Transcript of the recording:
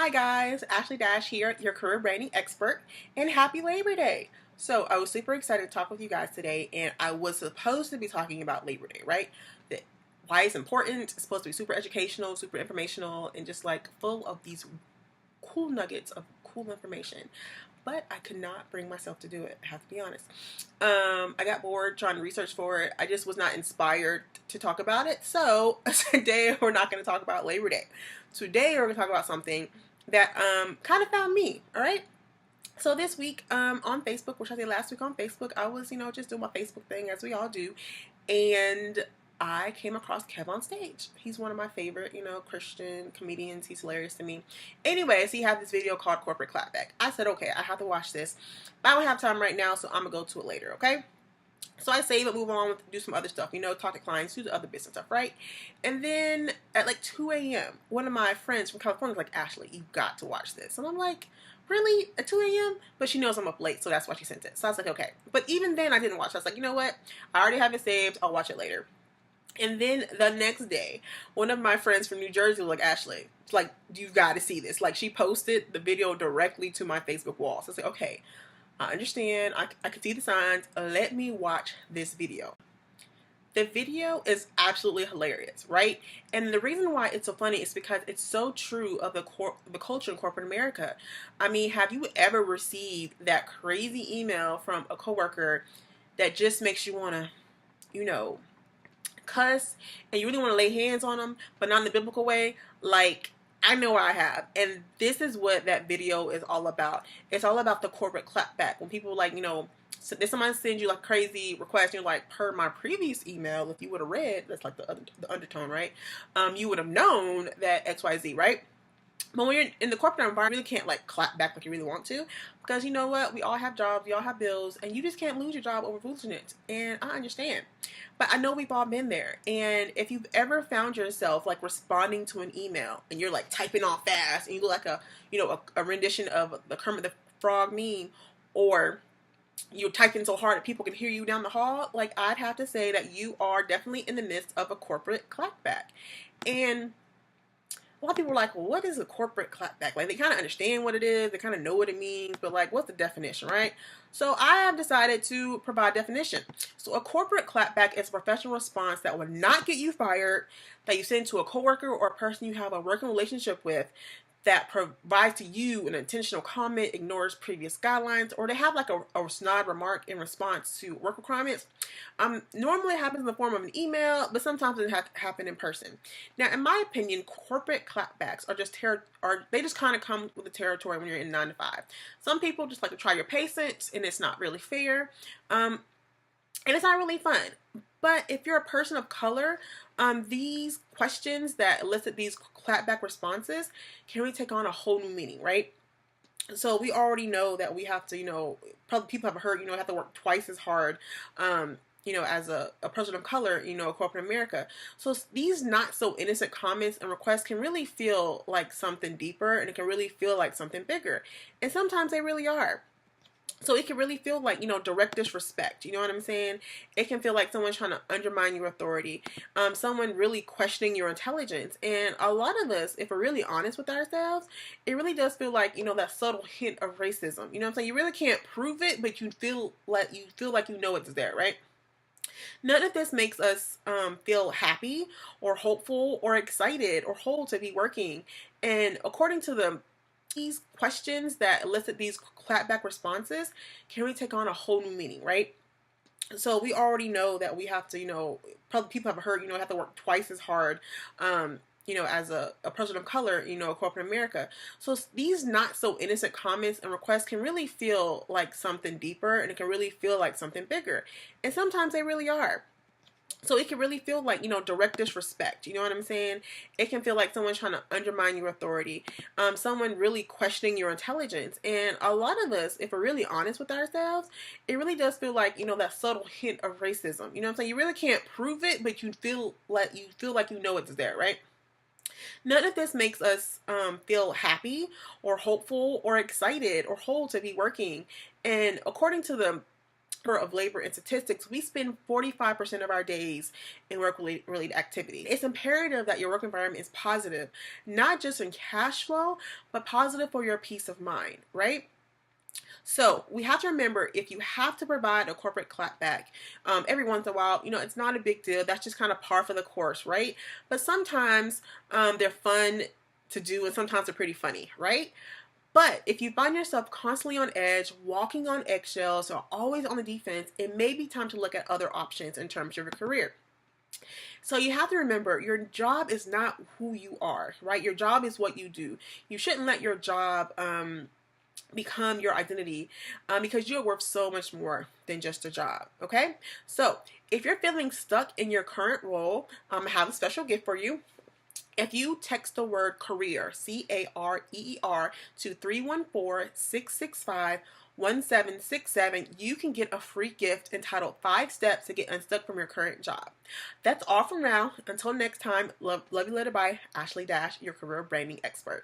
Hi guys, Ashley Dash here, your career branding expert, and happy Labor Day. So I was super excited to talk with you guys today, and I was supposed to be talking about Labor Day, right? That why it's important. It's supposed to be super educational, super informational, and just like full of these cool nuggets of cool information. But I could not bring myself to do it. I have to be honest. I got bored trying to research for it. I just was not inspired to talk about it. So today we're not going to talk about Labor Day. Today we're going to talk about something that kind of found me. All right. So this week on Facebook, which I did last week on Facebook, I was just doing my Facebook thing as we all do, and I came across Kev on Stage. He's one of my favorite, Christian comedians. He's hilarious to me. Anyways, he had this video called Corporate Clapback. I said, okay, I have to watch this, but I don't have time right now, so I'm gonna go to it later. Okay. So I save it, move on, do some other stuff, talk to clients, do the other business stuff, right? And then at like 2 a.m., one of my friends from California was like, Ashley, you got to watch this. And I'm like, really? At 2 a.m.? But she knows I'm up late, so that's why she sent it. So I was like, okay. But even then, I didn't watch it. I was like, you know what? I already have it saved. I'll watch it later. And then the next day, one of my friends from New Jersey was like, Ashley, like, you got to see this. Like, she posted the video directly to my Facebook wall. So I was like, okay. I understand. I can see the signs. Let me watch this video. The video is absolutely hilarious, right? And the reason why it's so funny is because it's so true of the culture in corporate America. I mean, have you ever received that crazy email from a coworker that just makes you want to, cuss, and you really want to lay hands on them, but not in the biblical way? Like, I know I have. And this is what that video is all about. It's all about the corporate clapback. When people if somebody sends you like crazy request, you're like, per my previous email, if you would have read, that's like the undertone, right? You would have known that XYZ, right? But when you're in the corporate environment, you really can't like clap back like you really want to, because you know what? We all have jobs, we all have bills, and you just can't lose your job over foolishness. And I understand, but I know we've all been there. And if you've ever found yourself like responding to an email and you're like typing off fast, and you look like a rendition of the Kermit the Frog meme, or you're typing so hard that people can hear you down the hall, like, I'd have to say that you are definitely in the midst of a corporate clapback. And a lot of people are like, well, what is a corporate clapback? Like, they kind of understand what it is, they kind of know what it means, but like, what's the definition, right? So I have decided to provide definition. So a corporate clapback is a professional response that will not get you fired, that you send to a coworker or a person you have a working relationship with, that provides to you an intentional comment, ignores previous guidelines, or they have like a snide remark in response to work requirements. Normally it happens in the form of an email, but sometimes it happen in person. Now, in my opinion, corporate clapbacks are they just kind of come with the territory when you're in 9 to 5. Some people just like to try your patience, and it's not really fair, and it's not really fun. But if you're a person of color, these questions that elicit these clapback responses can really take on a whole new meaning, right? So we already know that we have to, probably people have heard, have to work twice as hard, as a person of color, corporate America. So these not so innocent comments and requests can really feel like something deeper, and it can really feel like something bigger. And sometimes they really are. So it can really feel like, direct disrespect. You know what I'm saying? It can feel like someone's trying to undermine your authority. Someone really questioning your intelligence. And a lot of us, if we're really honest with ourselves, it really does feel like, that subtle hint of racism. You know what I'm saying? You really can't prove it, but you feel like it's there, right? None of this makes us feel happy or hopeful or excited or whole to be working. And according to these questions that elicit these clapback responses can really take on a whole new meaning, right? So we already know that we have to, probably people have heard, have to work twice as hard, as a person of color, corporate America. So these not so innocent comments and requests can really feel like something deeper, and it can really feel like something bigger. And sometimes they really are. So it can really feel like, direct disrespect. You know what I'm saying? It can feel like someone's trying to undermine your authority. Someone really questioning your intelligence. And a lot of us, if we're really honest with ourselves, it really does feel like, that subtle hint of racism. You know what I'm saying? You really can't prove it, but you feel like it's there, right? None of this makes us feel happy or hopeful or excited or whole to be working. And according to of labor and statistics, we spend 45% of our days in work-related activity. It's imperative that your work environment is positive, not just in cash flow, but positive for your peace of mind, right? So we have to remember, if you have to provide a corporate clapback every once in a while, it's not a big deal. That's just kind of par for the course, right? But sometimes they're fun to do, and sometimes they're pretty funny, right? But if you find yourself constantly on edge, walking on eggshells, or always on the defense, it may be time to look at other options in terms of your career. So you have to remember, your job is not who you are, right? Your job is what you do. You shouldn't let your job become your identity, because you're worth so much more than just a job. Okay, so if you're feeling stuck in your current role, I have a special gift for you. If you text the word career, CAREER, to 314-665-1767, you can get a free gift entitled 5 Steps to Get Unstuck from Your Current Job. That's all for now. Until next time, love you later. Bye. Ashley Dash, your career branding expert.